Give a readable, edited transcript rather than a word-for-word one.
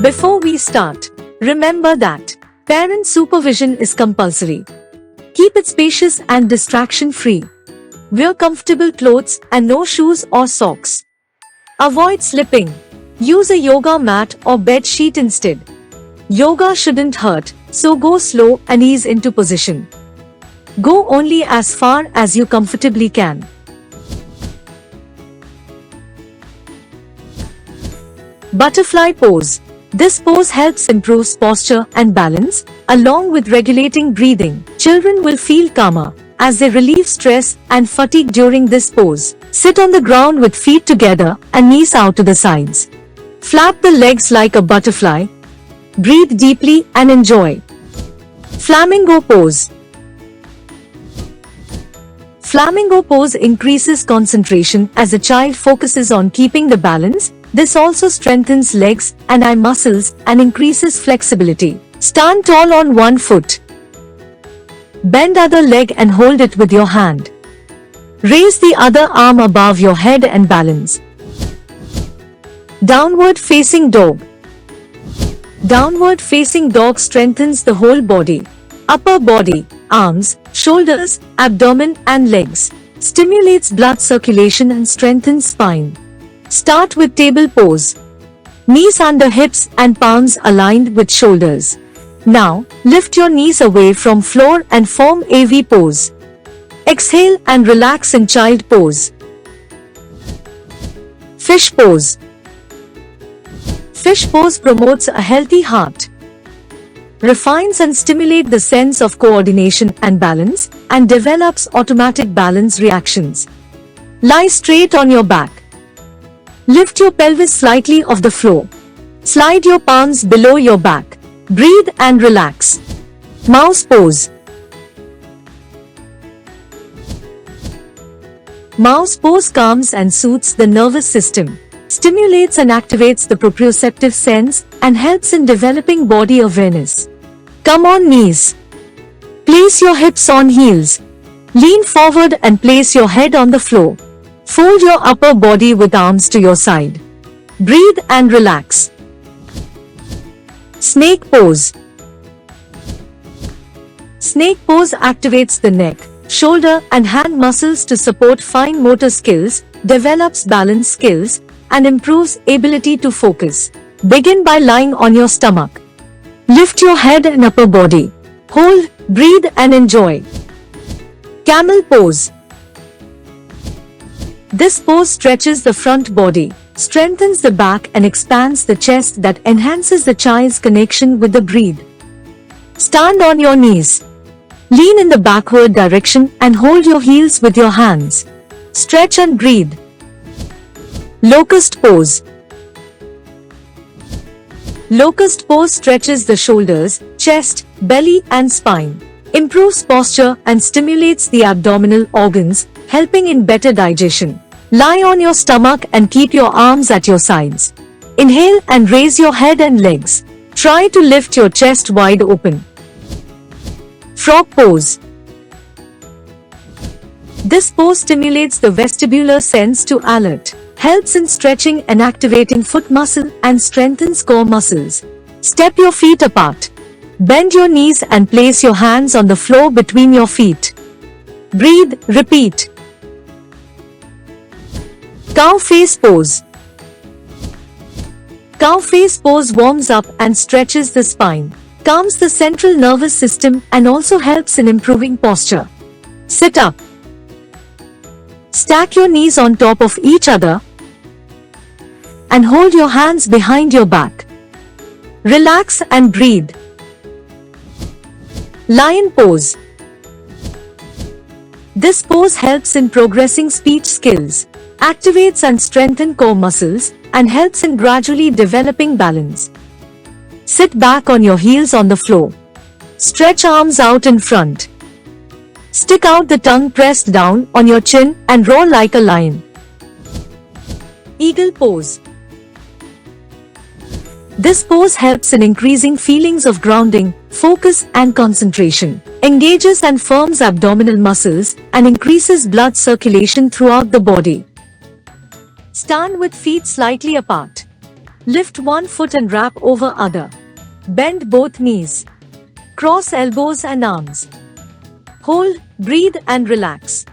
Before we start, remember that parent supervision is compulsory. Keep it spacious and distraction-free. Wear comfortable clothes and no shoes or socks. Avoid slipping. Use a yoga mat or bed sheet instead. Yoga shouldn't hurt, so go slow and ease into position. Go only as far as you comfortably can. Butterfly pose. This pose helps improve posture and balance, along with regulating breathing. Children will feel calmer as they relieve stress and fatigue during this pose. Sit on the ground with feet together and knees out to the sides. Flap the legs like a butterfly. Breathe deeply and enjoy. Flamingo pose. Flamingo pose increases concentration as a child focuses on keeping the balance. This also strengthens legs and eye muscles and increases flexibility. Stand tall on one foot. Bend other leg and hold it with your hand. Raise the other arm above your head and balance. Downward facing dog. Downward facing dog strengthens the whole body. Upper body, arms, shoulders, abdomen and legs. Stimulates blood circulation and strengthens spine. Start with table pose. Knees under hips and palms aligned with shoulders. Now, lift your knees away from floor and form AV pose. Exhale and relax in child pose. Fish pose. Fish pose promotes a healthy heart, refines and stimulates the sense of coordination and balance, and develops automatic balance reactions. Lie straight on your back. Lift your pelvis slightly off the floor. Slide your palms below your back. Breathe and relax. Mouse pose. Mouse pose calms and soothes the nervous system, stimulates and activates the proprioceptive sense, and helps in developing body awareness. Come on knees. Place your hips on heels. Lean forward and place your head on the floor. Fold your upper body with arms to your side. Breathe and relax. Snake pose. Snake pose activates the neck, shoulder and hand muscles to support fine motor skills, develops balance skills, and improves ability to focus. Begin by lying on your stomach. Lift your head and upper body. Hold, breathe and enjoy. Camel pose. This pose stretches the front body, strengthens the back and expands the chest that enhances the child's connection with the breath. Stand on your knees. Lean in the backward direction and hold your heels with your hands. Stretch and breathe. Locust pose. Locust pose stretches the shoulders, chest, belly and spine, improves posture and stimulates the abdominal organs, helping in better digestion. Lie on your stomach and keep your arms at your sides. Inhale and raise your head and legs. Try to lift your chest wide open. Frog pose. This pose stimulates the vestibular sense to alert, helps in stretching and activating foot muscle and strengthens core muscles. Step your feet apart. Bend your knees and place your hands on the floor between your feet. Breathe, repeat. Cow face pose. Cow face pose warms up and stretches the spine, calms the central nervous system and also helps in improving posture. Sit up. Stack your knees on top of each other and hold your hands behind your back. Relax and breathe. Lion pose. This pose helps in progressing speech skills, activates and strengthens core muscles, and helps in gradually developing balance. Sit back on your heels on the floor. Stretch arms out in front. Stick out the tongue pressed down on your chin and roar like a lion. Eagle pose. This pose helps in increasing feelings of grounding, focus and concentration, engages and firms abdominal muscles, and increases blood circulation throughout the body. Stand with feet slightly apart. Lift one foot and wrap over other. Bend both knees. Cross elbows and arms. Hold, breathe and relax.